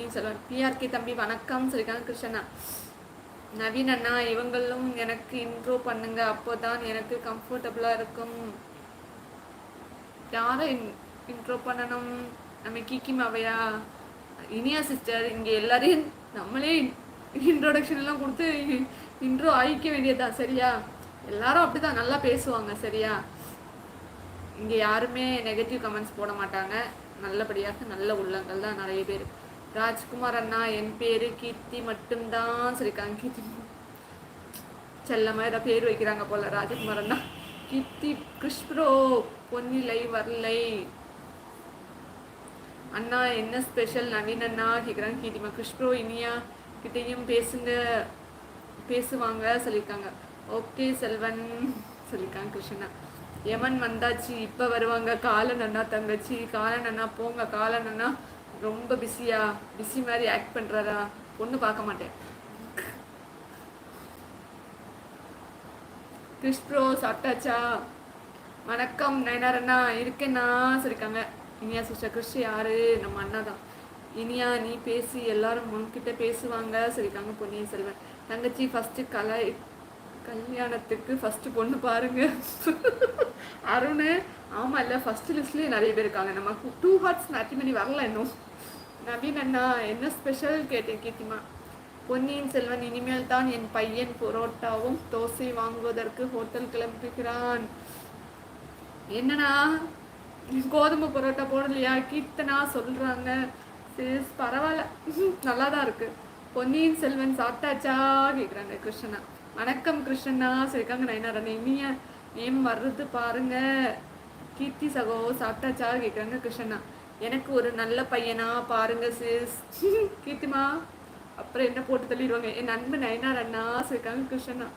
Ponniyin Selvan. BRK தம்பி வணக்கம் சொல்லியிருக்காங்க கிருஷ்ணா. நவீன் அண்ணா இவங்களும் எனக்கு இன்ட்ரோ பண்ணுங்க, அப்போதான் எனக்கு கம்ஃபர்டபுளா இருக்கும். யாரை இன்ட்ரோ பண்ணணும்? நம்ம கிக்கி மாவையா, இனியா சிஸ்டர், இங்க எல்லாரையும் நம்மளே இன்ட்ரோடக்ஷன் எல்லாம் கொடுத்து இன்ட்ரோ ஆயிக்க வேண்டியதுதான். சரியா? எல்லாரும் அப்படிதான் நல்லா பேசுவாங்க. சரியா? இங்க யாருமே நெகட்டிவ் கமெண்ட்ஸ் போட மாட்டாங்க. நல்லபடியாக நல்ல உள்ளங்கள் தான் நிறைய பேர். ராஜ்குமார் அண்ணா, என் பேரு கீர்த்தி மட்டும்தான் சொல்லியிருக்காங்க. கீர்த்தி செல்லமா ஏதாவது பேர் வைக்கிறாங்க போல. ராஜகுமார் அண்ணா, கீர்த்தி கிருஷ்ப்ரோ பொன்னிலை வரலை அண்ணா, என்ன ஸ்பெஷல்? நவீன் அண்ணா கேட்குறாங்க. கீர்த்திமா, கிருஷ்ப்ரோ இனியா கிட்டையும் பேசுவாங்க சொல்லியிருக்காங்க. ஓகே செல்வன் சொல்லியிருக்காங்க கிருஷ்ணா. யமன் வந்தாச்சு, இப்போ வருவாங்க. காலன் அண்ணா தங்கச்சி. காலன் அண்ணா போங்க. காலன் அண்ணா ரொம்ப பிஸி மாதிரி ஆக்ட் பண்ணுறாரா? ஒன்றும் பார்க்க மாட்டேன். கிறிஸ்ப்ரோ சாப்பிட்டாச்சா? வணக்கம் நயனார் அண்ணா, இருக்கேண்ணா சொல்லியிருக்காங்க. இனியா சிஸ்டர். கிறிஸ் யாரு? நம்ம அண்ணா தான். இனியா நீ பேசி, எல்லாரும் உன்கிட்ட பேசுவாங்க சொல்லியிருக்காங்க. பொன்னியின் செல்வன். தங்கச்சி ஃபஸ்ட்டு கல்யாணத்துக்கு ஃபஸ்ட்டு பொண்ணு பாருங்க. அருண், ஆமாம் இல்லை, ஃபஸ்ட்டு லிஸ்ட்லேயே நிறைய பேர் இருக்காங்க. நமக்கு 2 ஹார்ட்ஸ் மேட்ரிமனி வரல இன்னும். நவீன் அண்ணா, என்ன ஸ்பெஷல் கேட்டேன் கீர்த்திமா. பொன்னியின் செல்வன், இனிமேல் தான் என் பையன் பரோட்டாவும் தோசை வாங்குவதற்கு ஹோட்டல் கிளம்புகிறான். என்னண்ணா கோதுமை பரோட்டா போடலையா? கீர்த்தனா சொல்கிறாங்க. சரி பரவாயில்ல, நல்லா தான் இருக்கு. பொன்னியின் செல்வன் சாப்பிட்டாச்சா கேட்குறாங்க கிருஷ்ணா. வணக்கம் கிருஷ்ணா சரிக்காங்க. நயனாரண்ணா, இனியா நேம் வர்றது பாருங்க. கீர்த்தி சகோ சாப்பிட்டாச்சா கேட்குறாங்க கிருஷ்ணா. எனக்கு ஒரு நல்ல பையனா பாருங்க சிஸ். கீர்த்திமா அப்புறம் என்ன போட்டு தள்ளிடுவாங்க. என் நண்பன் நயனார் அண்ணா சொல்லியிருக்காங்க கிருஷ்ணா.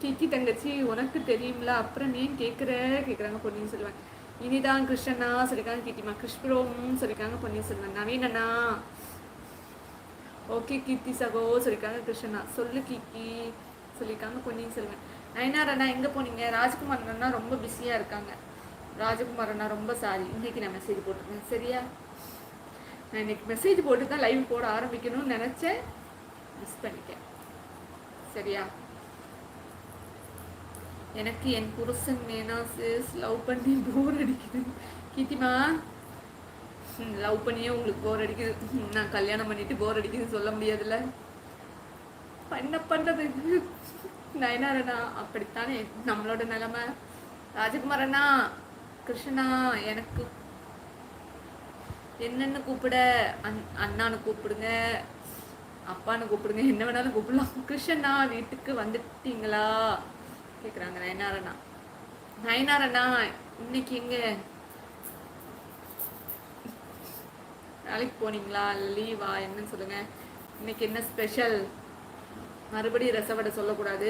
கீர்த்தி தங்கச்சி உனக்கு தெரியும்ல, அப்புறம் ஏன் கேட்குறாங்க பொன்னியின் செல்வன். இனிதான் கிருஷ்ணா சொல்லியிருக்காங்க கீர்த்திமா. கிருஷ்ணரோம் சொல்லியிருக்காங்க பொன்னியின் செல்வன். நவீன் அண்ணா ஓகே கீர்த்தி சகோ சொல்லியிருக்காங்க கிருஷ்ணா. சொல்லு கீர்த்தி சொல்லியிருக்காங்க பொன்னியின் செல்வன். நயனார் அண்ணா எங்கே போனீங்க? ராஜ்குமார் அண்ணா ரொம்ப பிஸியாக இருக்காங்க. ராஜகுமார் அண்ணா ரொம்ப சாரி, இன்னைக்கு நான் மெசேஜ் போட்டிருக்கேன். சரியா? நான் இன்னைக்கு மெசேஜ் போட்டு தான் லைவ் போட ஆரம்பிக்கணும்னு நினச்சேன், மிஸ் பண்ணிட்டேன். சரியா? எனக்கு என் புருஷன் வேணா சிஸ், லவ் பண்ணி போர் அடிக்குது. கீர்த்திமா, லவ் பண்ணியே உங்களுக்கு போர் அடிக்குது, நான் கல்யாணம் பண்ணிட்டு போர் அடிக்குதுன்னு சொல்ல முடியாதுல்ல. என்ன பண்ணுறது? நயனார் அண்ணா அப்படித்தானே நம்மளோட நிலைமை. ராஜகுமார் அண்ணா, கிருஷ்ணா எனக்கு என்னன்னு கூப்பிட? அண்ணான்னு கூப்பிடுங்க, அப்பான்னு கூப்பிடுங்க, என்ன வேணாலும் கூப்பிடலாம். கிருஷ்ணா வீட்டுக்கு வந்துட்டீங்களா கேட்குறாங்க நயனார் அண்ணா. நயனார் அண்ணா இன்னைக்கு எங்க வேலைக்கு போனீங்களா, லீவா, என்னன்னு சொல்லுங்க. இன்னைக்கு என்ன ஸ்பெஷல்? மறுபடியும் ரசவடை சொல்லக்கூடாது.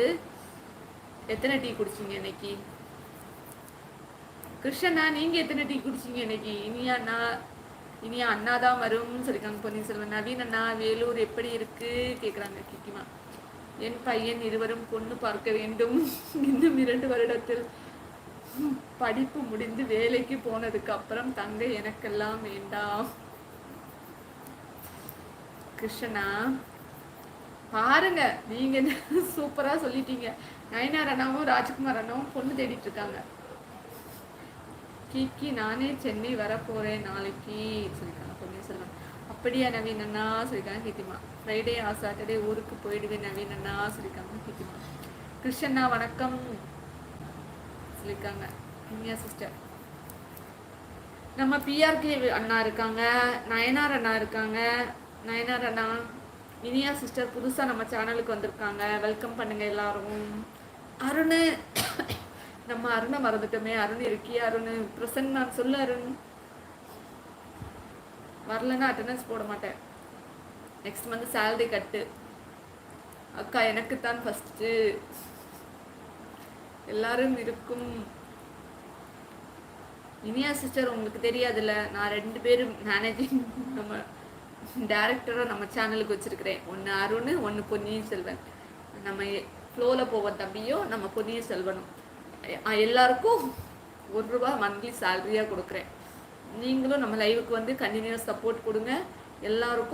எத்தனை டீ குடிச்சிங்க இன்னைக்கு? கிருஷ்ணா நீங்க எத்தனை டீ குடிச்சிங்க இன்னைக்கு? இனியா அண்ணா தான் வரும்னு சொல்லியிருக்காங்க பொன்னியின் செல்வன். நவீன் அண்ணா, வேலூர் எப்படி இருக்கு கேட்குறாங்க கிக்கிமா. என் பையன் இருவரும் பொண்ணு பார்க்க வேண்டும். இன்னும் 2 வருடத்தில் படிப்பு முடிந்து வேலைக்கு போனதுக்கு அப்புறம் தங்க எனக்கெல்லாம் வேண்டாம். கிருஷ்ணா பாருங்க, நீங்க சூப்பரா சொல்லிட்டீங்க. நயனார் அண்ணாவும் ராஜ்குமார் அண்ணாவும் பொண்ணு தேடிட்டு இருக்காங்க. கீக்கி நானே சென்னை வரப்போறேன் நாளைக்கு சொல்லியிருக்காங்க பொன்னியின் செல்வன். அப்படியா நவீன் அண்ணா சொல்லியிருக்காங்க கீர்த்திமா. ஃப்ரைடே சாட்டர்டே ஊருக்கு போயிடுவேன் நவீன் அண்ணா சொல்லியிருக்காங்க கீர்த்திமா. கிருஷ்ணா வணக்கம் சொல்லியிருக்காங்க இனியா சிஸ்டர். நம்ம பிஆர்கே அண்ணா இருக்காங்க, நயனார் அண்ணா இருக்காங்க. நயனார் அண்ணா, இனியா சிஸ்டர் புதுசாக நம்ம சேனலுக்கு வந்திருக்காங்க, வெல்கம் பண்ணுங்க எல்லாரும். அருண், நம்ம அருணை மறந்துட்டோமே. அருண் இருக்கியா? அருண் பிரசன்னா சொல்லு. அருண் வரலன்னா அட்டண்டன்ஸ் போட மாட்டேன். நெக்ஸ்ட் மந்த் சேலரி கட்டு. அக்கா எனக்குத்தான் ஃபஸ்ட்டு, எல்லாரும் இருக்கும். இனியா சிஸ்டர் உங்களுக்கு தெரியாதுல்ல, நான் 2 பேரும் மேனேஜிங் நம்ம டேரக்டராக நம்ம சேனலுக்கு வச்சுருக்கிறேன். ஒன்று அருண், ஒன்று பொன்னியின் செல்வன். நம்ம ஃப்ளோவில் போவ தம்பியோ நம்ம பொன்னியின் செல்வனும் எல்லாருக்கும் ₹1 மந்த்லி சேலரியாக கொடுக்குறேன். நீங்களும் நம்ம லைவுக்கு வந்து கண்டினியூஸ் சப்போர்ட் கொடுங்க எல்லாருக்கும்.